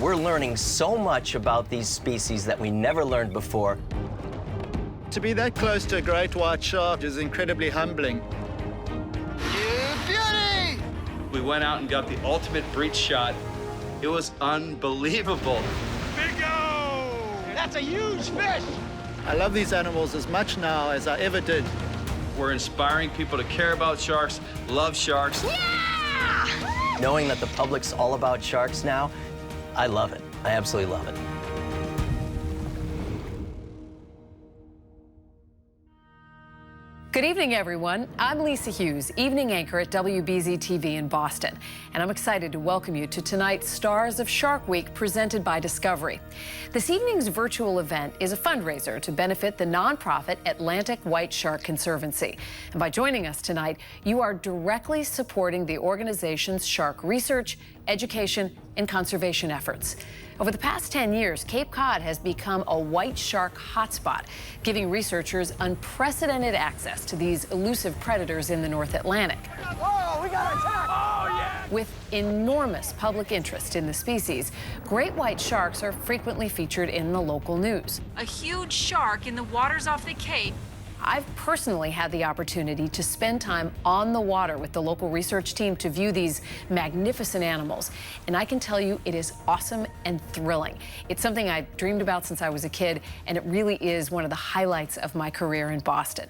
We're learning so much about these species that we never learned before. To be that close to a great white shark is incredibly humbling. You beauty! We went out and got the ultimate breach shot. It was unbelievable. Bingo! That's a huge fish! I love these animals as much now as I ever did. We're inspiring people to care about sharks, love sharks. Yeah! Knowing that the public's all about sharks now, I love it. I absolutely love it. Good evening, everyone. I'm Lisa Hughes, evening anchor at WBZ-TV in Boston, and I'm excited to welcome you to tonight's Stars of Shark Week presented by Discovery. This evening's virtual event is a fundraiser to benefit the nonprofit Atlantic White Shark Conservancy. And by joining us tonight, you are directly supporting the organization's shark research, education, and conservation efforts. Over the past 10 years, Cape Cod has become a white shark hotspot, giving researchers unprecedented access to these elusive predators in the North Atlantic. Whoa, we got attacked! Oh, yeah! With enormous public interest in the species, great white sharks are frequently featured in the local news. A huge shark in the waters off the Cape. I've personally had the opportunity to spend time on the water with the local research team to view these magnificent animals, and I can tell you it is awesome and thrilling. It's something I've dreamed about since I was a kid, and it really is one of the highlights of my career in Boston.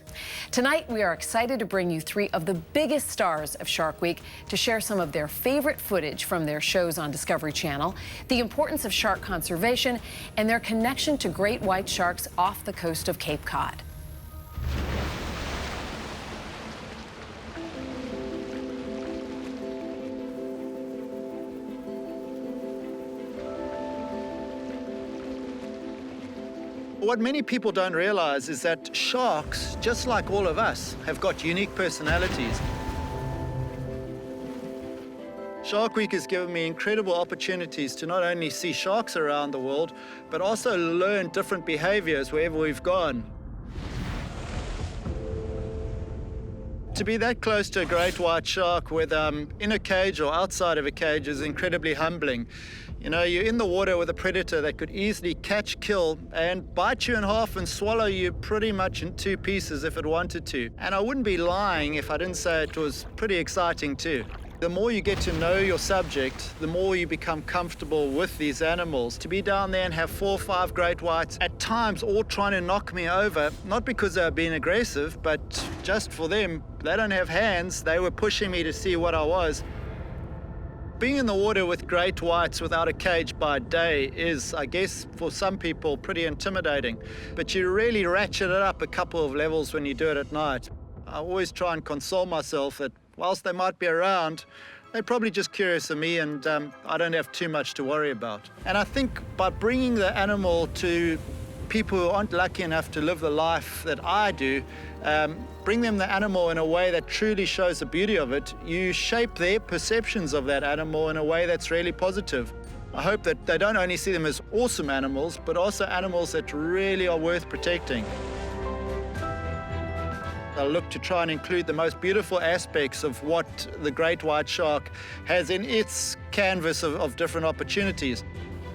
Tonight, we are excited to bring you three of the biggest stars of Shark Week to share some of their favorite footage from their shows on Discovery Channel, the importance of shark conservation, and their connection to great white sharks off the coast of Cape Cod. What many people don't realize is that sharks, just like all of us, have got unique personalities. Shark Week has given me incredible opportunities to not only see sharks around the world, but also learn different behaviors wherever we've gone. To be that close to a great white shark, whether in a cage or outside of a cage, is incredibly humbling. You know, you're in the water with a predator that could easily catch, kill, and bite you in half and swallow you pretty much in two pieces if it wanted to. And I wouldn't be lying if I didn't say it was pretty exciting too. The more you get to know your subject, the more you become comfortable with these animals. To be down there and have 4 or 5 great whites, at times all trying to knock me over, not because they were being aggressive, but just for them. They don't have hands, they were pushing me to see what I was. Being in the water with great whites without a cage by day is, I guess, for some people, pretty intimidating. But you really ratchet it up a couple of levels when you do it at night. I always try and console myself that whilst they might be around, they're probably just curious of me, and I don't have too much to worry about. And I think by bringing the animal to people who aren't lucky enough to live the life that I do, bring them the animal in a way that truly shows the beauty of it, you shape their perceptions of that animal in a way that's really positive. I hope that they don't only see them as awesome animals, but also animals that really are worth protecting. I look to try and include the most beautiful aspects of what the great white shark has in its canvas of different opportunities.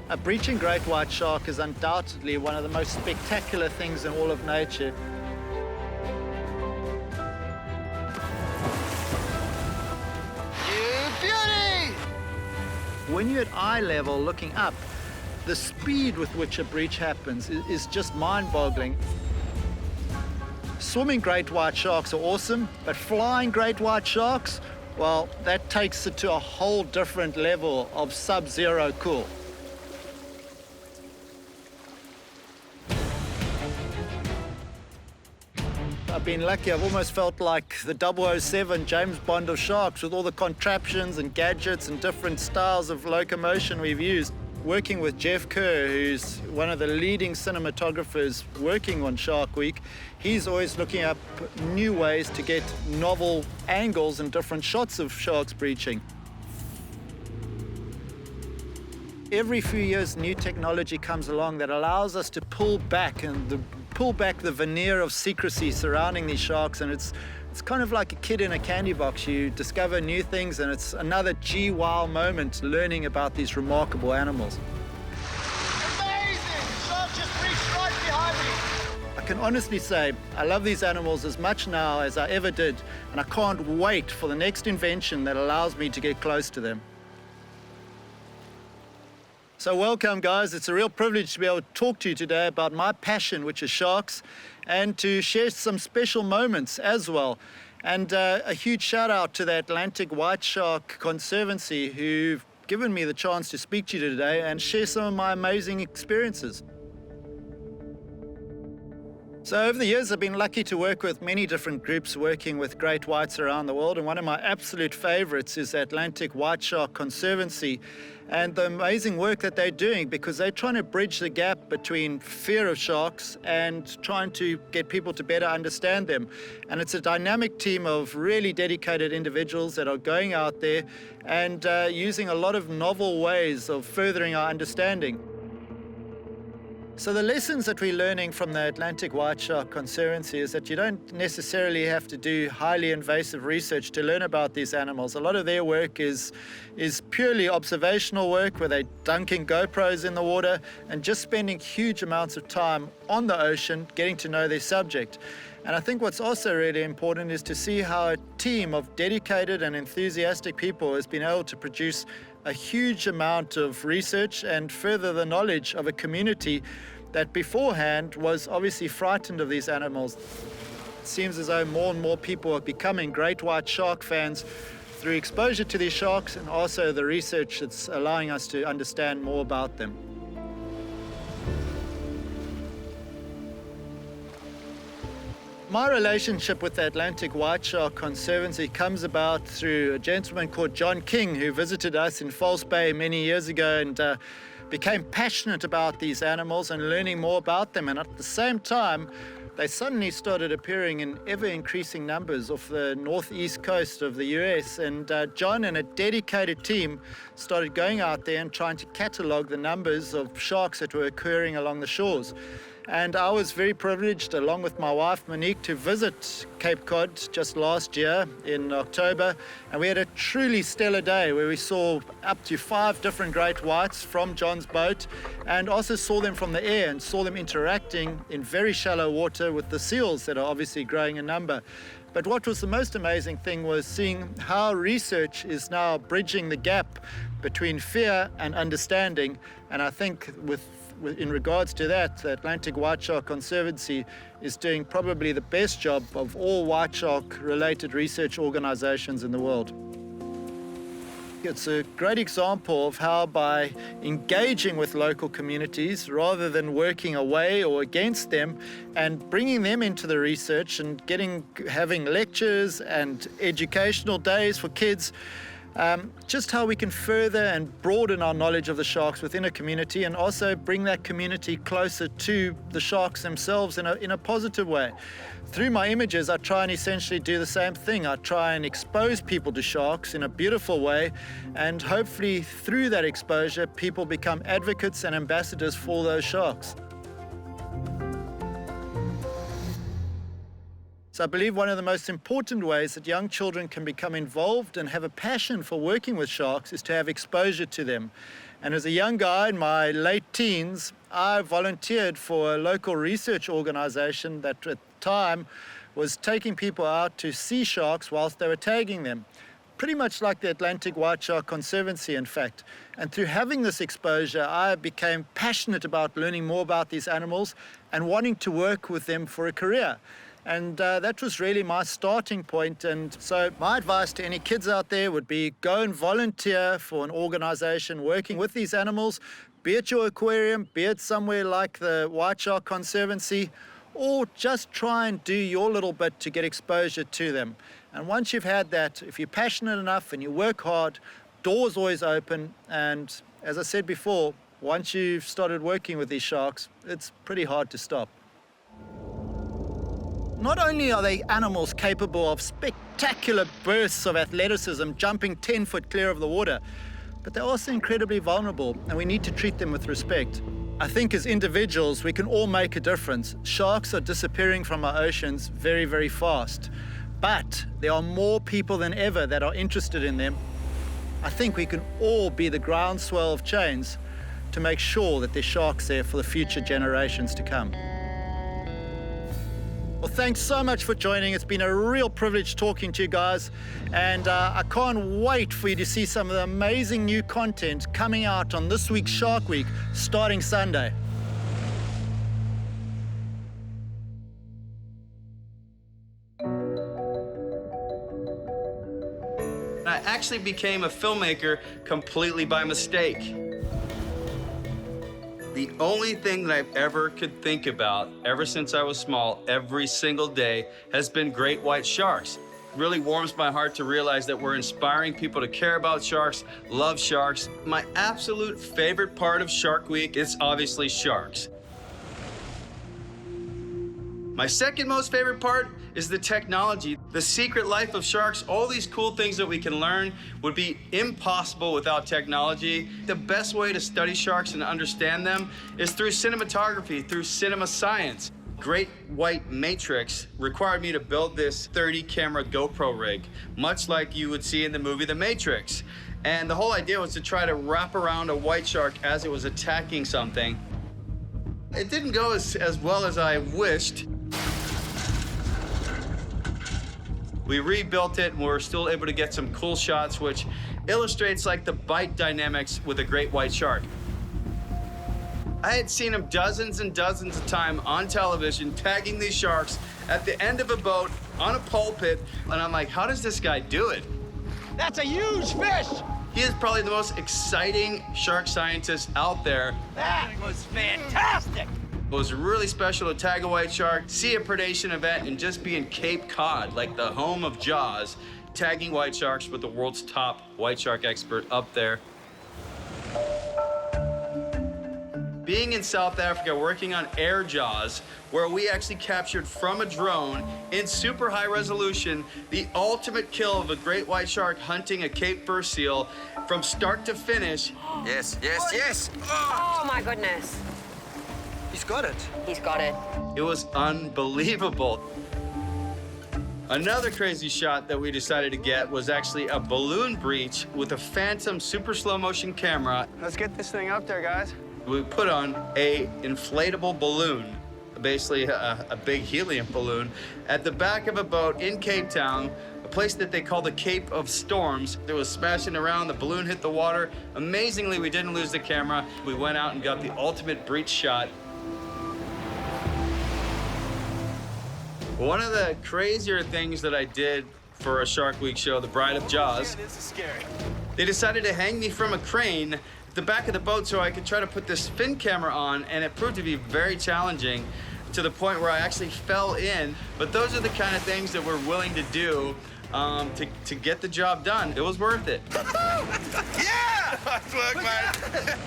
A breaching great white shark is undoubtedly one of the most spectacular things in all of nature. You beauty! When you're at eye level looking up, the speed with which a breach happens is just mind-boggling. Swimming great white sharks are awesome, but flying great white sharks, well, that takes it to a whole different level of sub-zero cool. I've been lucky. I've almost felt like the 007 James Bond of sharks with all the contraptions and gadgets and different styles of locomotion we've used. Working with Jeff Kerr, who's one of the leading cinematographers working on Shark Week, he's always looking up new ways to get novel angles and different shots of sharks breaching. Every few years, new technology comes along that allows us to pull back the veneer of secrecy surrounding these sharks, and it's kind of like a kid in a candy box. You discover new things, and it's another gee wow moment learning about these remarkable animals. can honestly say I love these animals as much now as I ever did, and I can't wait for the next invention that allows me to get close to them. So welcome, guys. It's a real privilege to be able to talk to you today about my passion, which is sharks, and to share some special moments as well. And a huge shout out to the Atlantic White Shark Conservancy, who've given me the chance to speak to you today and share some of my amazing experiences. So over the years, I've been lucky to work with many different groups working with great whites around the world, and one of my absolute favorites is the Atlantic White Shark Conservancy and the amazing work that they're doing, because they're trying to bridge the gap between fear of sharks and trying to get people to better understand them. And it's a dynamic team of really dedicated individuals that are going out there and using a lot of novel ways of furthering our understanding. So the lessons that we're learning from the Atlantic White Shark Conservancy is that you don't necessarily have to do highly invasive research to learn about these animals. A lot of their work is purely observational work, where they're dunking GoPros in the water and just spending huge amounts of time on the ocean getting to know their subject. And I think what's also really important is to see how a team of dedicated and enthusiastic people has been able to produce a huge amount of research and further the knowledge of a community that beforehand was obviously frightened of these animals. It seems as though more and more people are becoming great white shark fans through exposure to these sharks, and also the research that's allowing us to understand more about them. My relationship with the Atlantic White Shark Conservancy comes about through a gentleman called John King, who visited us in False Bay many years ago and became passionate about these animals and learning more about them. And at the same time, they suddenly started appearing in ever-increasing numbers off the northeast coast of the US. And John and a dedicated team started going out there and trying to catalogue the numbers of sharks that were occurring along the shores. And I was very privileged, along with my wife Monique, to visit Cape Cod just last year in October. And we had a truly stellar day where we saw up to 5 different great whites from John's boat, and also saw them from the air and saw them interacting in very shallow water with the seals that are obviously growing in number. But what was the most amazing thing was seeing how research is now bridging the gap between fear and understanding. And I think in regards to that, the Atlantic White Shark Conservancy is doing probably the best job of all white shark related research organizations in the world. It's a great example of how, by engaging with local communities rather than working away or against them, and bringing them into the research and having lectures and educational days for kids, just how we can further and broaden our knowledge of the sharks within a community, and also bring that community closer to the sharks themselves in a positive way. Through my images, I try and essentially do the same thing. I try and expose people to sharks in a beautiful way, and hopefully through that exposure, people become advocates and ambassadors for those sharks. So I believe one of the most important ways that young children can become involved and have a passion for working with sharks is to have exposure to them. And as a young guy in my late teens, I volunteered for a local research organization that at the time was taking people out to see sharks whilst they were tagging them. Pretty much like the Atlantic White Shark Conservancy, in fact. And through having this exposure, I became passionate about learning more about these animals and wanting to work with them for a career. And that was really my starting point. And so my advice to any kids out there would be, go and volunteer for an organization working with these animals, be it your aquarium, be it somewhere like the White Shark Conservancy, or just try and do your little bit to get exposure to them. And once you've had that, if you're passionate enough and you work hard, doors always open. And as I said before, once you've started working with these sharks, it's pretty hard to stop. Not only are they animals capable of spectacular bursts of athleticism, jumping 10 foot clear of the water, but they're also incredibly vulnerable, and we need to treat them with respect. I think as individuals, we can all make a difference. Sharks are disappearing from our oceans very, very fast, but there are more people than ever that are interested in them. I think we can all be the groundswell of change to make sure that there's sharks there for the future generations to come. Well, thanks so much for joining. It's been a real privilege talking to you guys. And I can't wait for you to see some of the amazing new content coming out on this week's Shark Week, starting Sunday. I actually became a filmmaker completely by mistake. The only thing that I've ever could think about, ever since I was small, every single day, has been great white sharks. It really warms my heart to realize that we're inspiring people to care about sharks, love sharks. My absolute favorite part of Shark Week is obviously sharks. My second most favorite part is the technology. The secret life of sharks, all these cool things that we can learn would be impossible without technology. The best way to study sharks and understand them is through cinematography, through cinema science. Great White Matrix required me to build this 30-camera GoPro rig, much like you would see in the movie The Matrix. And the whole idea was to try to wrap around a white shark as it was attacking something. It didn't go as well as I wished. We rebuilt it and we're still able to get some cool shots, which illustrates like the bite dynamics with a great white shark. I had seen him dozens and dozens of times on television tagging these sharks at the end of a boat on a pulpit, and I'm like, how does this guy do it? That's a huge fish! He is probably the most exciting shark scientist out there. That was fantastic! It was really special to tag a white shark, see a predation event, and just be in Cape Cod, like the home of Jaws, tagging white sharks with the world's top white shark expert up there. Being in South Africa, working on air Jaws, where we actually captured from a drone in super high resolution the ultimate kill of a great white shark hunting a Cape fur seal from start to finish. Yes, yes, yes! Oh my goodness. He's got it. He's got it. It was unbelievable. Another crazy shot that we decided to get was actually a balloon breach with a Phantom super slow motion camera. Let's get this thing up there, guys. We put on a inflatable balloon, basically a big helium balloon, at the back of a boat in Cape Town, a place that they call the Cape of Storms. It was smashing around, the balloon hit the water. Amazingly, we didn't lose the camera. We went out and got the ultimate breach shot. One of the crazier things that I did for a Shark Week show, The Bride of Jaws, This is scary. they decided to hang me from a crane at the back of the boat so I could try to put this fin camera on, and it proved to be very challenging to the point where I actually fell in. But those are the kind of things that we're willing to do to get the job done. It was worth it. Yeah! Nice work, man.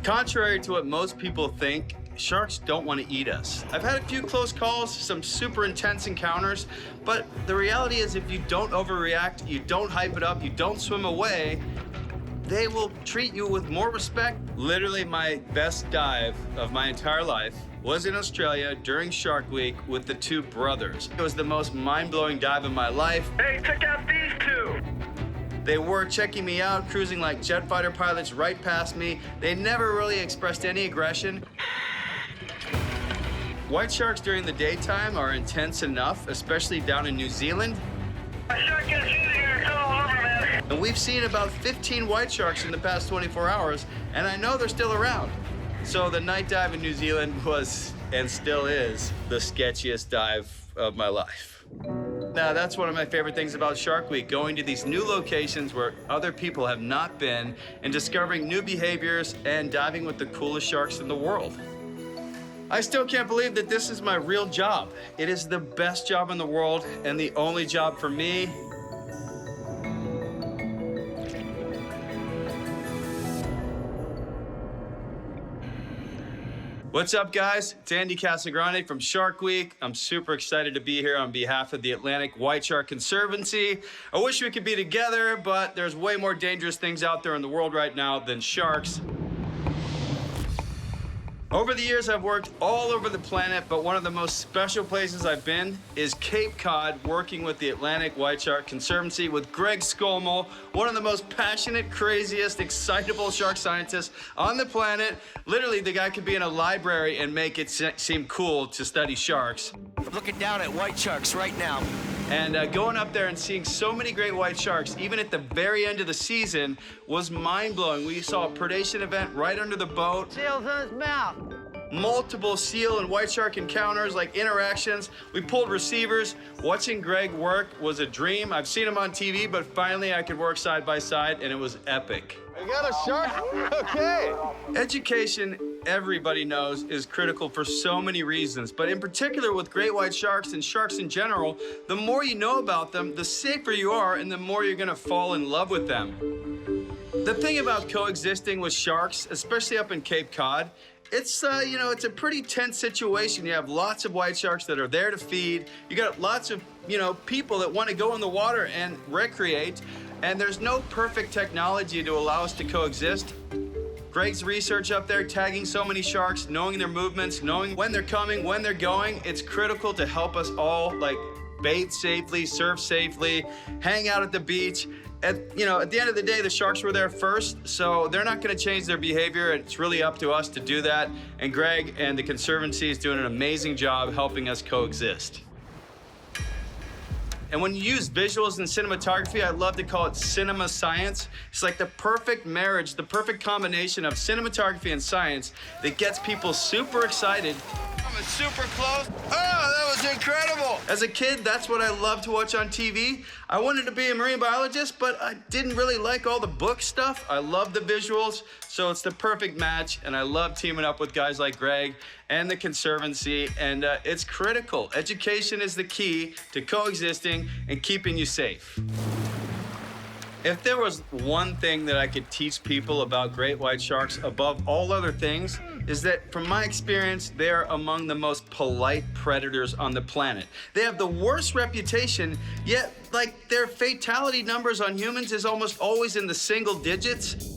Contrary to what most people think, sharks don't want to eat us. I've had a few close calls, some super intense encounters, but the reality is if you don't overreact, you don't hype it up, you don't swim away, they will treat you with more respect. Literally my best dive of my entire life was in Australia during Shark Week with the two brothers. It was the most mind-blowing dive of my life. Hey, check out these two! They were checking me out, cruising like jet fighter pilots right past me. They never really expressed any aggression. White sharks during the daytime are intense enough, especially down in New Zealand. Shark gets in here, it's all over, man. And we've seen about 15 white sharks in the past 24 hours, and I know they're still around. So the night dive in New Zealand was, and still is, the sketchiest dive of my life. Now, that's one of my favorite things about Shark Week, going to these new locations where other people have not been and discovering new behaviors and diving with the coolest sharks in the world. I still can't believe that this is my real job. It is the best job in the world and the only job for me. What's up, guys? It's Andy Casagrande from Shark Week. I'm super excited to be here on behalf of the Atlantic White Shark Conservancy. I wish we could be together, but there's way more dangerous things out there in the world right now than sharks. Over the years, I've worked all over the planet, but one of the most special places I've been is Cape Cod, working with the Atlantic White Shark Conservancy with Greg Skomal, one of the most passionate, craziest, excitable shark scientists on the planet. Literally, the guy could be in a library and make it seem cool to study sharks. Looking down at white sharks right now. And going up there and seeing so many great white sharks, even at the very end of the season, was mind-blowing. We saw a predation event right under the boat. Seals in his mouth. Multiple seal and white shark encounters, like interactions. We pulled receivers. Watching Greg work was a dream. I've seen him on TV, but finally I could work side by side, and it was epic. You got a shark? Okay. Education, everybody knows, is critical for so many reasons, but in particular with great white sharks and sharks in general, the more you know about them, the safer you are, and the more you're gonna fall in love with them. The thing about coexisting with sharks, especially up in Cape Cod, it's it's a pretty tense situation. You have lots of white sharks that are there to feed. You got lots of, people that want to go in the water and recreate, and there's no perfect technology to allow us to coexist. Greg's research up there, tagging so many sharks, knowing their movements, knowing when they're coming, when they're going, it's critical to help us all, bathe safely, surf safely, hang out at the beach. At the end of the day, the sharks were there first, so they're not going to change their behavior. It's really up to us to do that. And Greg and the Conservancy is doing an amazing job helping us coexist. And when you use visuals and cinematography, I love to call it cinema science. It's like the perfect marriage, the perfect combination of cinematography and science that gets people super excited. Coming super close. Oh, that was incredible. As a kid, that's what I loved to watch on TV. I wanted to be a marine biologist, but I didn't really like all the book stuff. I love the visuals, so it's the perfect match, and I love teaming up with guys like Greg and the Conservancy, and it's critical. Education is the key to coexisting and keeping you safe. If there was one thing that I could teach people about great white sharks above all other things, is that from my experience, they're among the most polite predators on the planet. They have the worst reputation, yet their fatality numbers on humans is almost always in the single digits.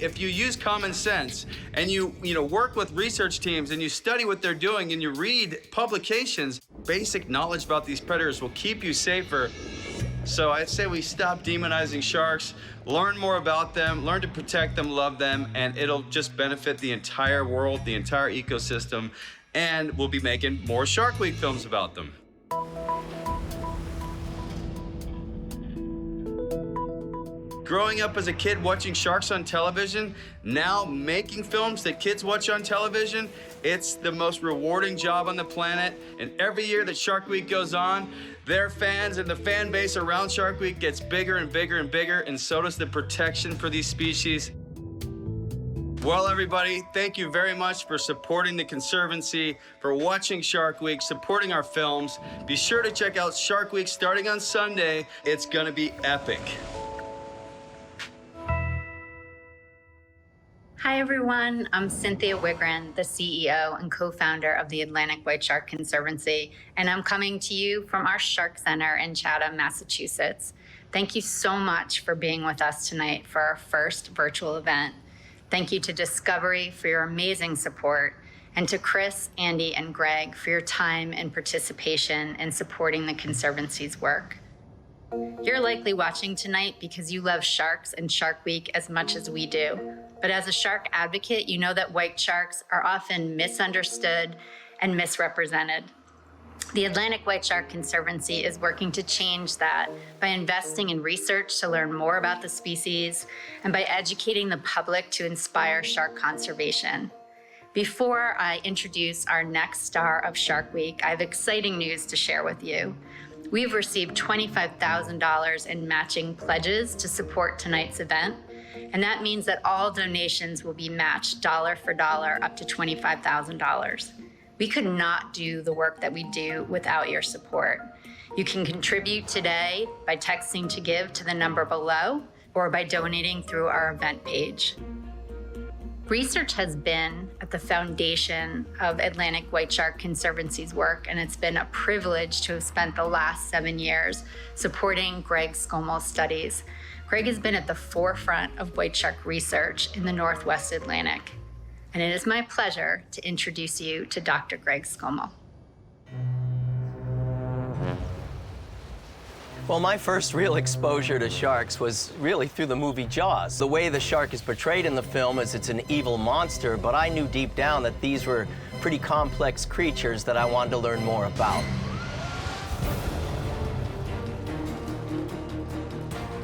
If you use common sense and you work with research teams and you study what they're doing and you read publications, basic knowledge about these predators will keep you safer. So I'd say we stop demonizing sharks, learn more about them, learn to protect them, love them, and it'll just benefit the entire world, the entire ecosystem, and we'll be making more Shark Week films about them. Growing up as a kid watching sharks on television, now making films that kids watch on television, it's the most rewarding job on the planet. And every year that Shark Week goes on, their fans and the fan base around Shark Week gets bigger and bigger and bigger, and so does the protection for these species. Well, everybody, thank you very much for supporting the Conservancy, for watching Shark Week, supporting our films. Be sure to check out Shark Week starting on Sunday. It's gonna be epic. Hi, everyone. I'm Cynthia Wigren, the CEO and co-founder of the Atlantic White Shark Conservancy, and I'm coming to you from our Shark Center in Chatham, Massachusetts. Thank you so much for being with us tonight for our first virtual event. Thank you to Discovery for your amazing support, and to Chris, Andy, and Greg for your time and participation in supporting the Conservancy's work. You're likely watching tonight because you love sharks and Shark Week as much as we do. But as a shark advocate, you know that white sharks are often misunderstood and misrepresented. The Atlantic White Shark Conservancy is working to change that by investing in research to learn more about the species and by educating the public to inspire shark conservation. Before I introduce our next star of Shark Week, I have exciting news to share with you. We've received $25,000 in matching pledges to support tonight's event, and that means that all donations will be matched dollar for dollar up to $25,000. We could not do the work that we do without your support. You can contribute today by texting to give to the number below or by donating through our event page. Research has been at the foundation of Atlantic White Shark Conservancy's work, and it's been a privilege to have spent the last 7 years supporting Greg Skomal's studies. Greg has been at the forefront of white shark research in the Northwest Atlantic. And it is my pleasure to introduce you to Dr. Greg Skomal. Well, my first real exposure to sharks was really through the movie Jaws. The way the shark is portrayed in the film is it's an evil monster, but I knew deep down that these were pretty complex creatures that I wanted to learn more about.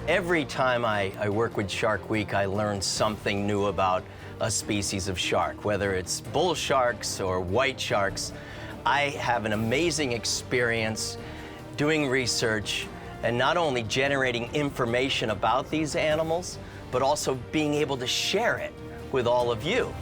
Every time I work with Shark Week, I learn something new about a species of shark, whether it's bull sharks or white sharks. I have an amazing experience doing research and not only generating information about these animals, but also being able to share it with all of you.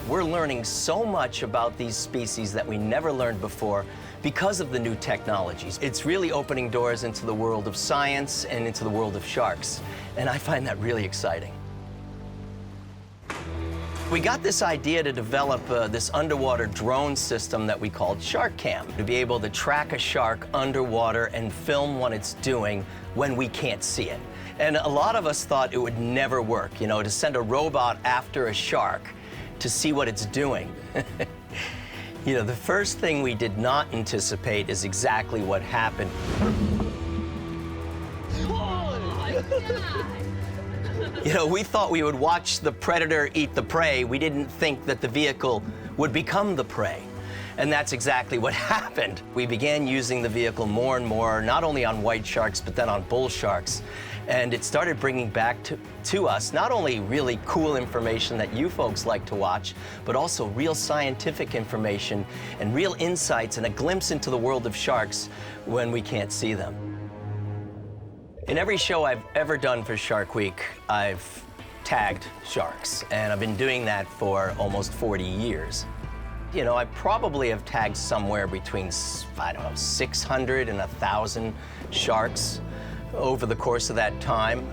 We're learning so much about these species that we never learned before because of the new technologies. It's really opening doors into the world of science and into the world of sharks, and I find that really exciting. We got this idea to develop this underwater drone system that we called Shark Cam, to be able to track a shark underwater and film what it's doing when we can't see it. And a lot of us thought it would never work, you know, to send a robot after a shark to see what it's doing. You know, the first thing we did not anticipate is exactly what happened. You know, we thought we would watch the predator eat the prey. We didn't think that the vehicle would become the prey. And that's exactly what happened. We began using the vehicle more and more, not only on white sharks, but then on bull sharks. And it started bringing back to us not only really cool information that you folks like to watch, but also real scientific information and real insights and a glimpse into the world of sharks when we can't see them. In every show I've ever done for Shark Week, I've tagged sharks, and I've been doing that for almost 40 years. You know, I probably have tagged somewhere between, I don't know, 600 and 1,000 sharks over the course of that time.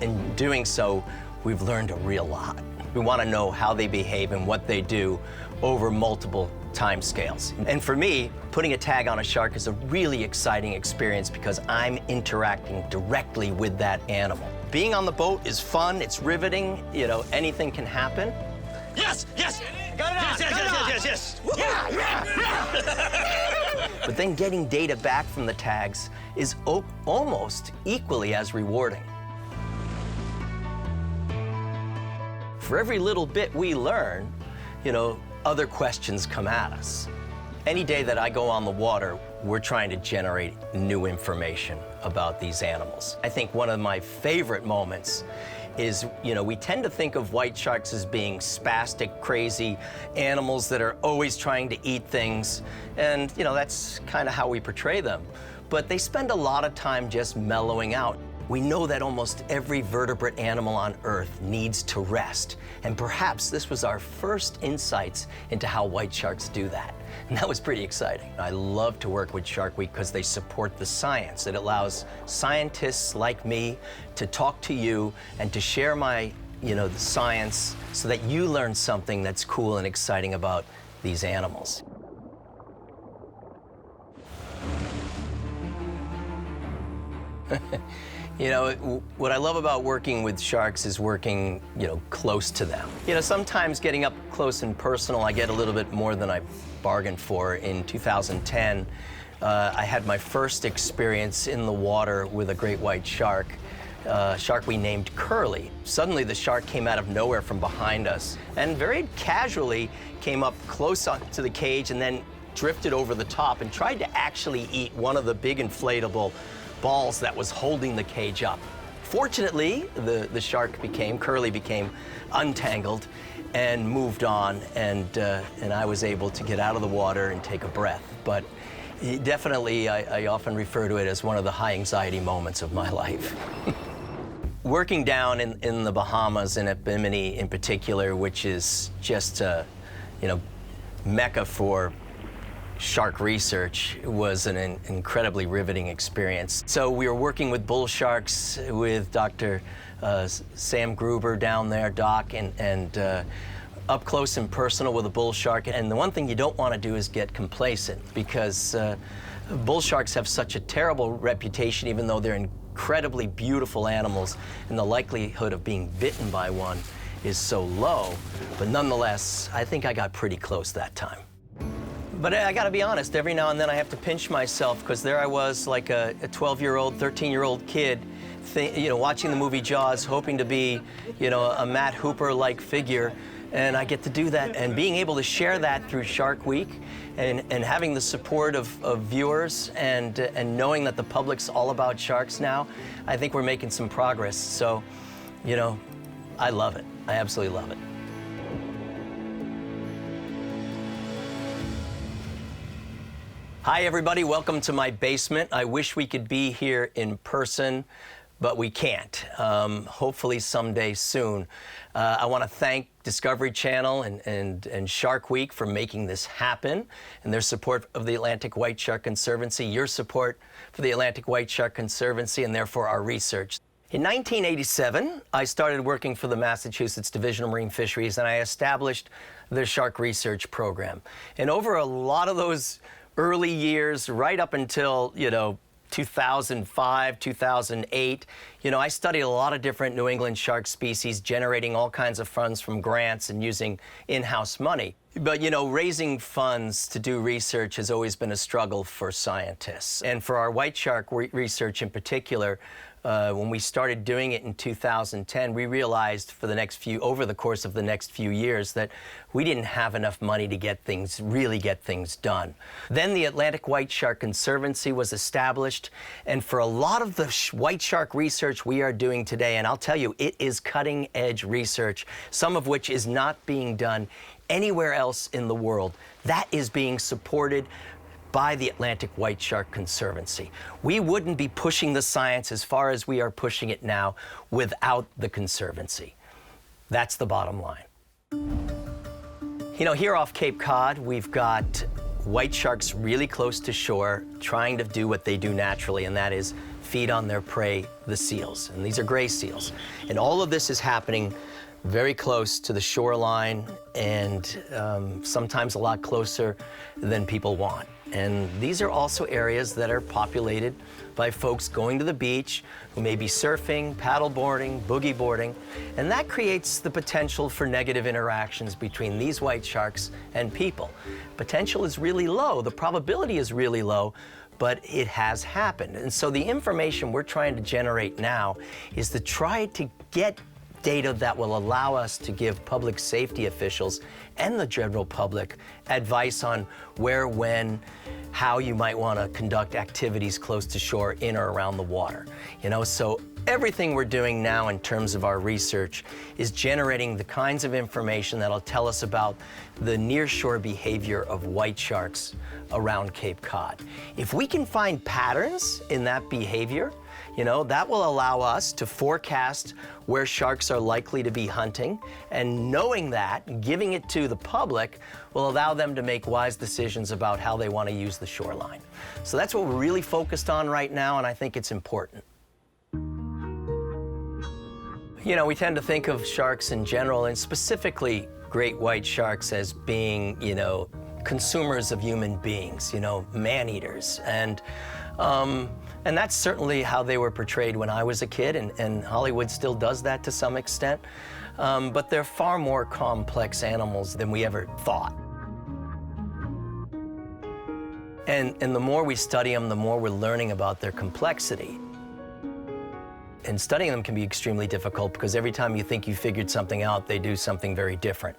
In doing so, we've learned a real lot. We want to know how they behave and what they do over multiple time scales. And for me, putting a tag on a shark is a really exciting experience because I'm interacting directly with that animal. Being on the boat is fun, it's riveting, you know, anything can happen. Yes, yes, got it on, yes. But then getting data back from the tags is almost equally as rewarding. For every little bit we learn, you know, other questions come at us. Any day that I go on the water, we're trying to generate new information about these animals. I think one of my favorite moments is, you know, we tend to think of white sharks as being spastic, crazy animals that are always trying to eat things. And, you know, that's kind of how we portray them. But they spend a lot of time just mellowing out. We know that almost every vertebrate animal on Earth needs to rest. And perhaps this was our first insights into how white sharks do that. And that was pretty exciting. I love to work with Shark Week because they support the science. It allows scientists like me to talk to you and to share my, the science so that you learn something that's cool and exciting about these animals. What I love about working with sharks is working, close to them. Sometimes getting up close and personal, I get a little bit more than I bargained for. In 2010, I had my first experience in the water with a great white shark, shark we named Curly. Suddenly, the shark came out of nowhere from behind us and very casually came up close to the cage and then drifted over the top and tried to actually eat one of the big inflatable balls that was holding the cage up. Fortunately, Curly became untangled and moved on, and I was able to get out of the water and take a breath. But definitely, I often refer to it as one of the high anxiety moments of my life. Working down in the Bahamas, in Bimini in particular, which is just a, mecca for shark research, was an incredibly riveting experience. So we were working with bull sharks with Dr. Sam Gruber down there, Doc, and up close and personal with a bull shark. And the one thing you don't want to do is get complacent, because bull sharks have such a terrible reputation, even though they're incredibly beautiful animals, and the likelihood of being bitten by one is so low. But nonetheless, I think I got pretty close that time. But I gotta be honest, every now and then I have to pinch myself, because there I was, like a 12-year-old, 13-year-old kid, watching the movie Jaws, hoping to be, a Matt Hooper-like figure. And I get to do that, and being able to share that through Shark Week, and having the support of viewers, and knowing that the public's all about sharks now, I think we're making some progress. So, I love it. I absolutely love it. Hi, everybody. Welcome to my basement. I wish we could be here in person, but we can't. Hopefully someday soon. I want to thank Discovery Channel and Shark Week for making this happen, and their support of the Atlantic White Shark Conservancy, your support for the Atlantic White Shark Conservancy, and therefore our research. In 1987, I started working for the Massachusetts Division of Marine Fisheries, and I established the Shark Research Program. And over a lot of those early years, right up until, 2005, 2008, I studied a lot of different New England shark species, generating all kinds of funds from grants and using in-house money. But, raising funds to do research has always been a struggle for scientists. And for our white shark research in particular, when we started doing it in 2010, we realized over the course of the next few years that we didn't have enough money to really get things done. Then the Atlantic White Shark Conservancy was established, and for a lot of the white shark research we are doing today, and I'll tell you, it is cutting-edge research, some of which is not being done anywhere else in the world. That is being supported by the Atlantic White Shark Conservancy. We wouldn't be pushing the science as far as we are pushing it now without the Conservancy. That's the bottom line. Here off Cape Cod, we've got white sharks really close to shore, trying to do what they do naturally, and that is feed on their prey, the seals. And these are gray seals. And all of this is happening very close to the shoreline, and sometimes a lot closer than people want. And these are also areas that are populated by folks going to the beach who may be surfing, paddleboarding, boogie boarding, and that creates the potential for negative interactions between these white sharks and people. Potential is really low, the probability is really low, but it has happened. And so the information we're trying to generate now is to try to get data that will allow us to give public safety officials and the general public advice on where, when, how you might want to conduct activities close to shore in or around the water. So everything we're doing now in terms of our research is generating the kinds of information that'll tell us about the nearshore behavior of white sharks around Cape Cod. If we can find patterns in that behavior, that will allow us to forecast where sharks are likely to be hunting, and knowing that, giving it to the public, will allow them to make wise decisions about how they want to use the shoreline. So that's what we're really focused on right now, and I think it's important. We tend to think of sharks in general, and specifically great white sharks, as being, consumers of human beings, man-eaters. And that's certainly how they were portrayed when I was a kid, and Hollywood still does that to some extent. But they're far more complex animals than we ever thought. And the more we study them, the more we're learning about their complexity. And studying them can be extremely difficult, because every time you think you figured something out, they do something very different.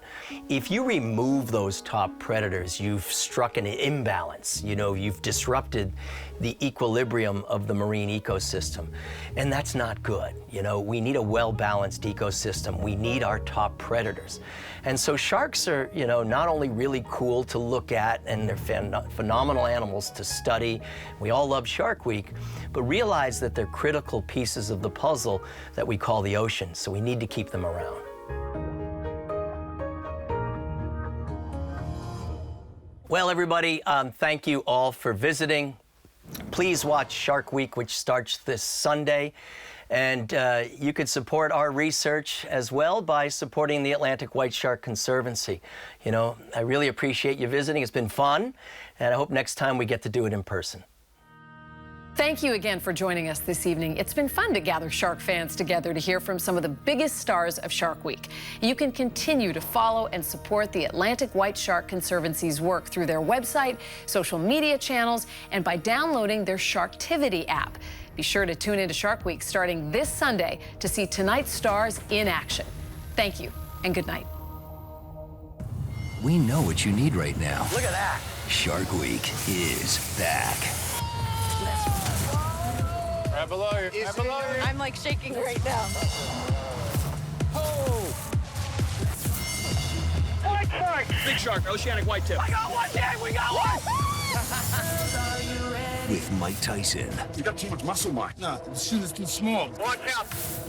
If you remove those top predators, you've struck an imbalance. You've disrupted the equilibrium of the marine ecosystem, and that's not good. We need a well-balanced ecosystem. We need our top predators. And so sharks are, not only really cool to look at, and they're phenomenal animals to study. We all love Shark Week, but realize that they're critical pieces of the puzzle that we call the ocean, so we need to keep them around. Well, everybody, thank you all for visiting. Please watch Shark Week, which starts this Sunday. And you could support our research as well by supporting the Atlantic White Shark Conservancy. I really appreciate you visiting. It's been fun, and I hope next time we get to do it in person. Thank you again for joining us this evening. It's been fun to gather shark fans together to hear from some of the biggest stars of Shark Week. You can continue to follow and support the Atlantic White Shark Conservancy's work through their website, social media channels, and by downloading their Sharktivity app. Be sure to tune into Shark Week starting this Sunday to see tonight's stars in action. Thank you and good night. We know what you need right now. Look at that. Shark Week is back. Right below you. Right below you. I'm like shaking right now. White shark. Big shark, oceanic whitetail. I got one, Dad. We got one. With Mike Tyson. You got too much muscle, Mike. No, the suit is too small. Watch out.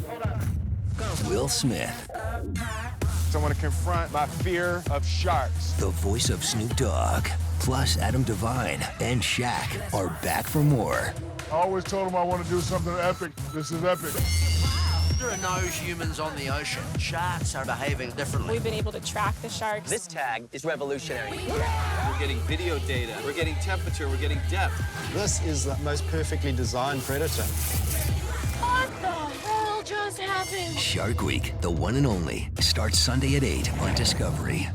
Hold on. Will Smith. I want to confront my fear of sharks. The voice of Snoop Dogg. Plus Adam Devine and Shaq are back for more. I always told him I want to do something epic. This is epic. There are no humans on the ocean. Sharks are behaving differently. We've been able to track the sharks. This tag is revolutionary. We're getting video data, we're getting temperature, we're getting depth. This is the most perfectly designed predator. What the hell just happened? Shark Week, the one and only, starts Sunday at 8 on Discovery.